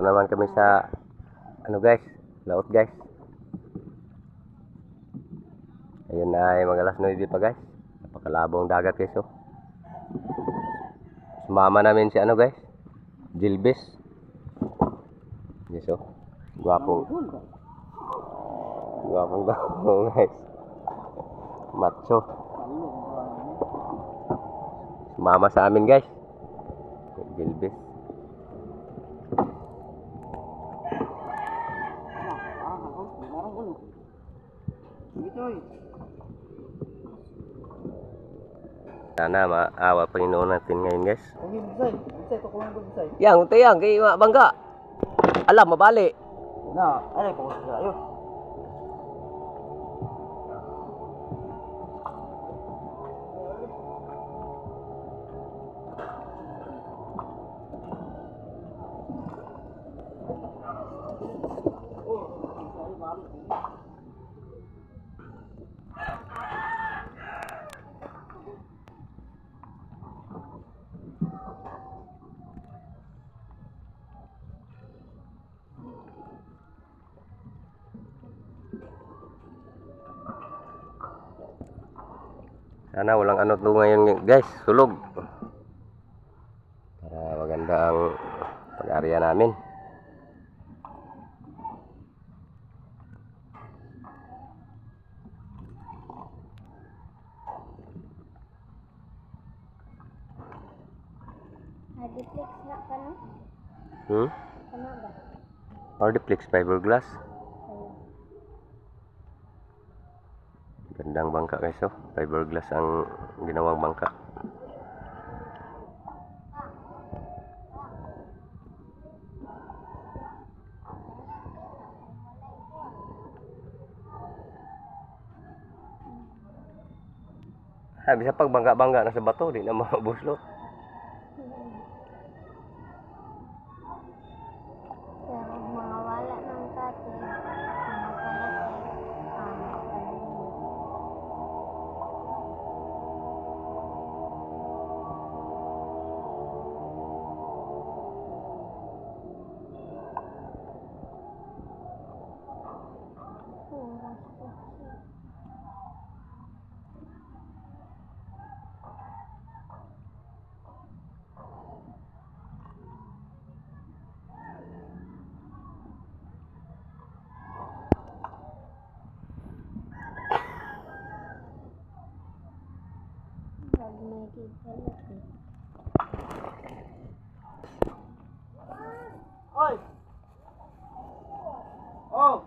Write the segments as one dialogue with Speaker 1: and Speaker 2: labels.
Speaker 1: Naman kami sa ano guys, laot guys. Ayun na ay mag alas 9 pa guys. Napakalabong dagat guys oh. Sumama namin si ano guys, Jilbis. Yes oh. Gwapong daw guys. Macho. Sumama sa amin guys. Jilbis. Sana maawa Panginoon natin ngayon guys. Yang, unta yang, kay bangga. Alam, mabali.
Speaker 2: Na, ano ko sa ayo.
Speaker 1: Sana walang anot do ngayon guys, sulog. Para maganda ang pag-area namin.
Speaker 3: Hardiplex na ka no? Ano ba?
Speaker 1: Hardiplex fiberglass.
Speaker 3: Ayun.
Speaker 1: Gandang bangka guys oh. Fiberglass ang ginawang bangka. Bisa pag bangga-bangga na sa bato, di na mabuslot.
Speaker 3: Pero mga wala ng kate, mga palate, pag may kipalate.
Speaker 2: Oy. Oh.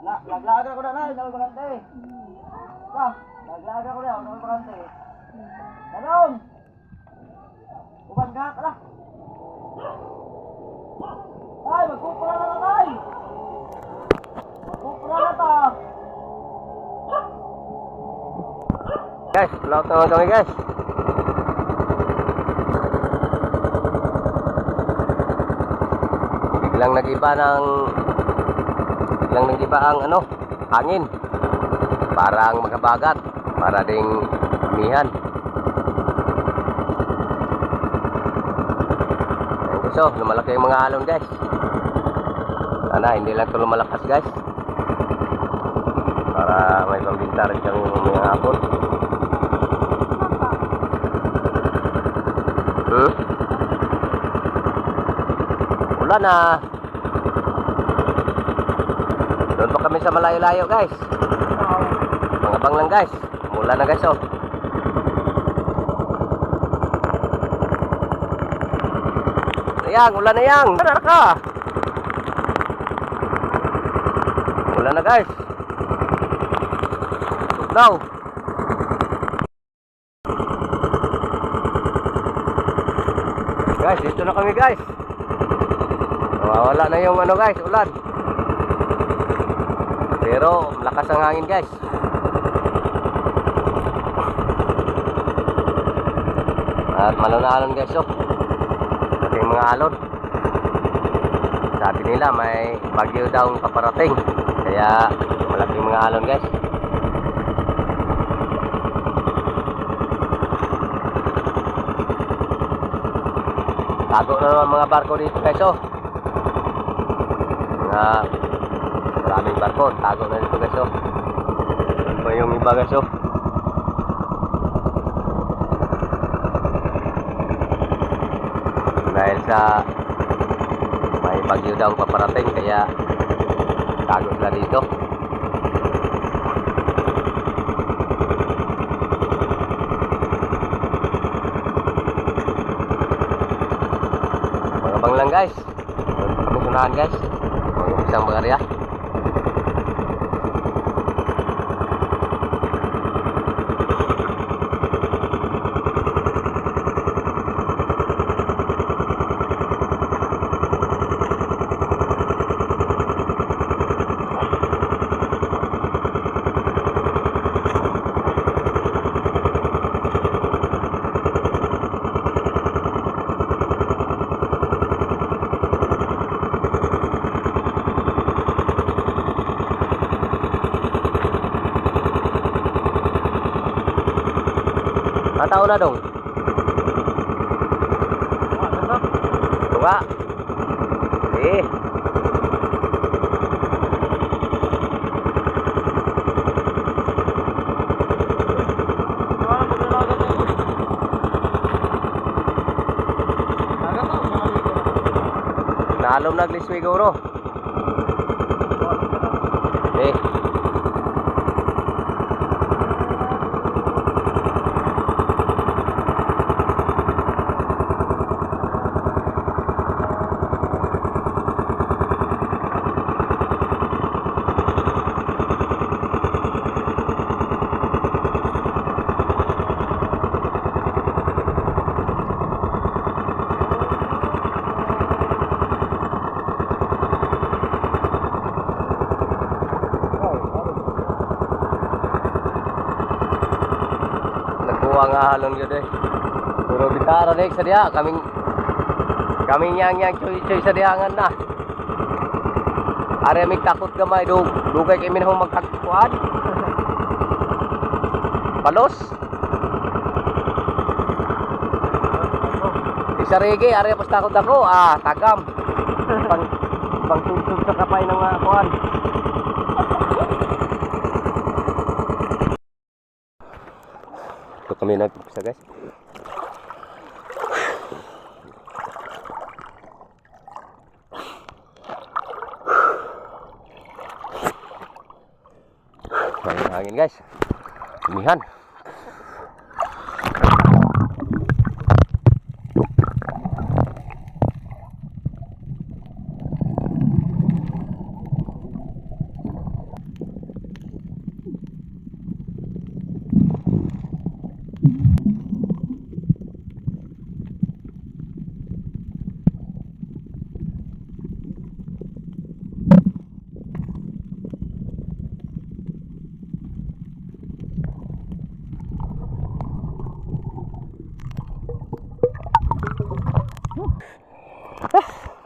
Speaker 2: Anak, laglaga ko na na, dawal bakante. Lah, laglaga ko na, dawal bakante. Danon. Uban ka kala. Ay, magpupura na tay. Magpupura na ta.
Speaker 1: Guys, laot naman kami guys. Biglang nag-iba ang ano, hangin. Parang magkabagat, para ding amihan. Ayan guys oh, lumalaki yung mga alon guys. Sana hindi lang ito lumalakas guys. Para may pambinta rin kami mga hapon. Ulan na. Doon pa kami sa malayo-layo guys. Pangabang lang guys. Umulan na guys oh. Ayang, ulan na yang. Tara ka. Ulan na guys. Tugnaw. Guys, dito na kami guys. Wala na yung ano guys, ulan. Pero lakas ang hangin guys. At malon-alon guys oh. Ating mga alon. Sabi nila may bagyo daw paparating. Kaya malaking mga alon guys. Tago na naman mga barko dito guys oh. mga maraming barko. Tago na dito guys oh. Ito pa yung iba guys oh. Dahil sa may bagyo daw paparating kaya tago sila dito. Mga bang lang guys. Kami sunahan guys. Mga isang bagarya. Tao na dong. Tunga. Eh. Nalom nagliswi guro. Eh. Ang halon gyud eh. Puro bitara nek sa diha kaming yang choy sa dihangan na. Are mig takot gamay dugay kay minhong magkagkuan. Palos. Isa rege are pas takot ako tagam. Pang tuntun sa kapay ng kuan. Kami nagpisa guys. Hangin guys. Umihan.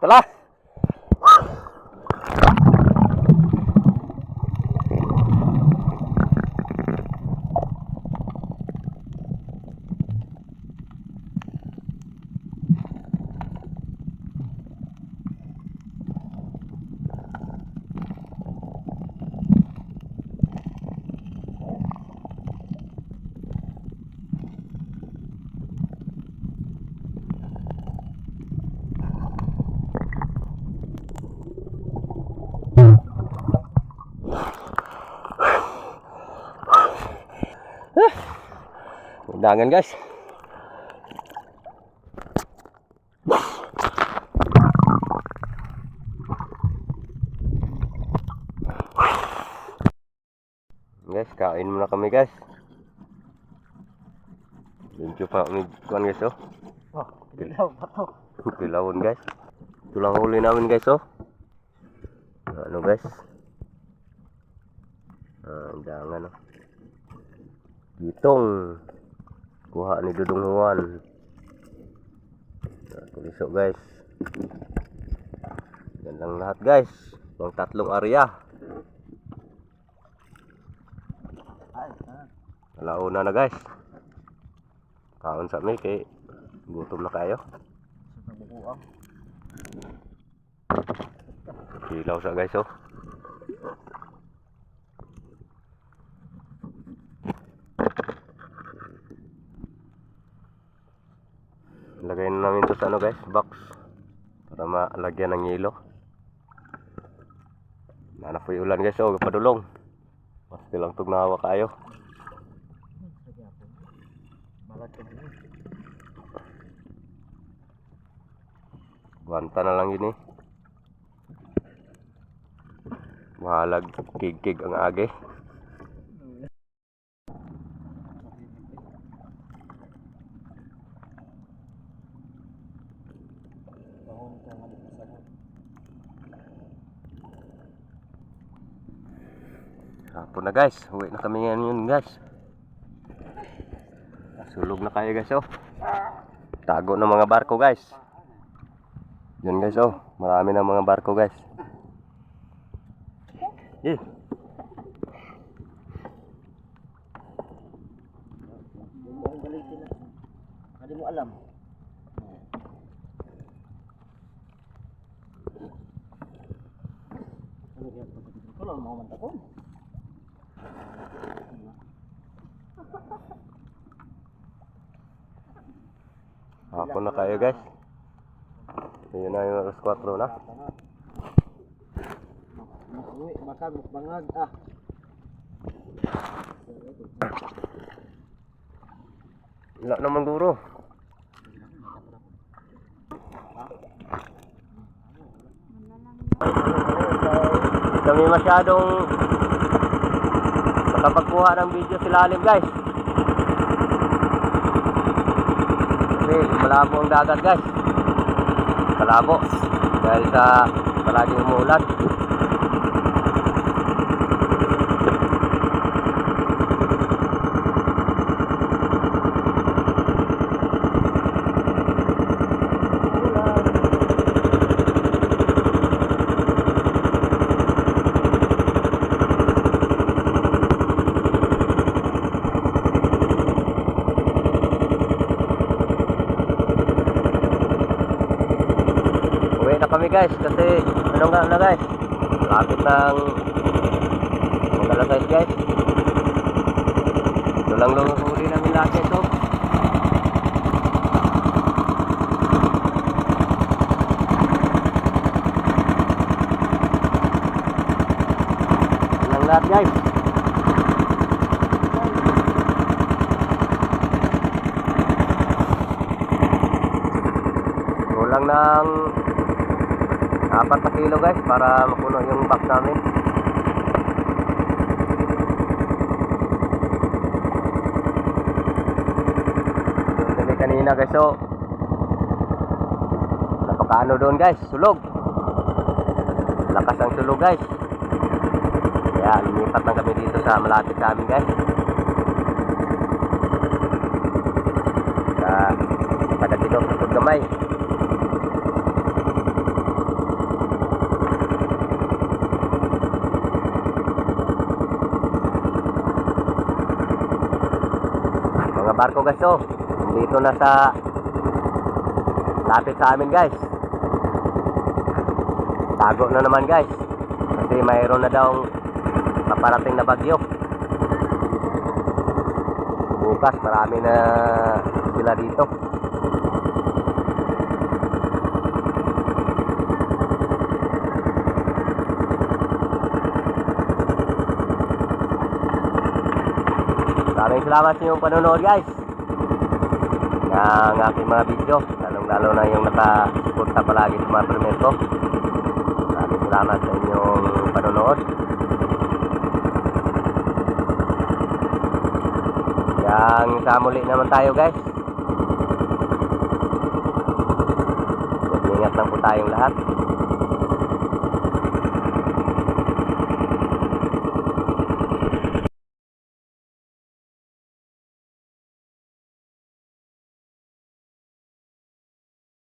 Speaker 1: Tala. Undangan guys. Guys, kain muna kami guys. Medyo pa kuan guys oh.
Speaker 2: Oh, dilaw pa to.
Speaker 1: Kilawon guys. Ito lang huli namin guys oh. Ano guys? Undangan oh. Gitong kuha ni Dudong Juan. Tulisok guys. Yan lang lahat guys. Pang tatlong area. Alauna na guys. Kaon sa mi kay gutom na kayo. Hilaw sa guys oh. Lagay na namin to sa ano guys, box. Para malagyan ng yelo. Nanapoy ulan guys oh, padulong. Basta lang tug nahawa kayo. Guanta na lang yun eh. Mahalag kig-kig ang age. Hapon na guys, uwi na kami ngayon guys. Sulog na kayo guys oh. Tago ng mga barko guys. Yan guys oh, marami ng mga barko guys. Eh.
Speaker 2: Hindi mo alam. Kalau mau mantap pun.
Speaker 1: Hapon na kayo guys. Ayun na yung alas 4 na.
Speaker 2: Makag bangag ah.
Speaker 1: Wala naman guro. Kami masyadong makapagkuha ng video silalim guys. Kasi malabo ang dagat guys. Kalabo dahil sa palaging umuulan. Kami guys kasi ano nga na guys, lapit ng magalas guys. Ito lang huli namin lahat ito. Ito lang lahat guys. Kulang ng 4 na kilo guys para mapuno yung box namin. Doon kami kanina guys so napakaano doon guys, sulog. Lakas ang sulog guys. Kaya lumipat lang kami dito sa malapit sa amin guys. Sa taga-tinong tutod gamay. Barko guys oh, dito na sa lapit sa amin guys. Tago na naman guys kasi mayroon na daw paparating na bagyo. Bukas marami na sila dito. Maraming salamat sa inyong panonood guys ng aking mga video, lalong-lalo na yung nakasuporta palagi sa mga permit ko. Maraming salamat sa inyong panonood. Yang sa muli naman tayo guys. Ingat lang po tayong lahat.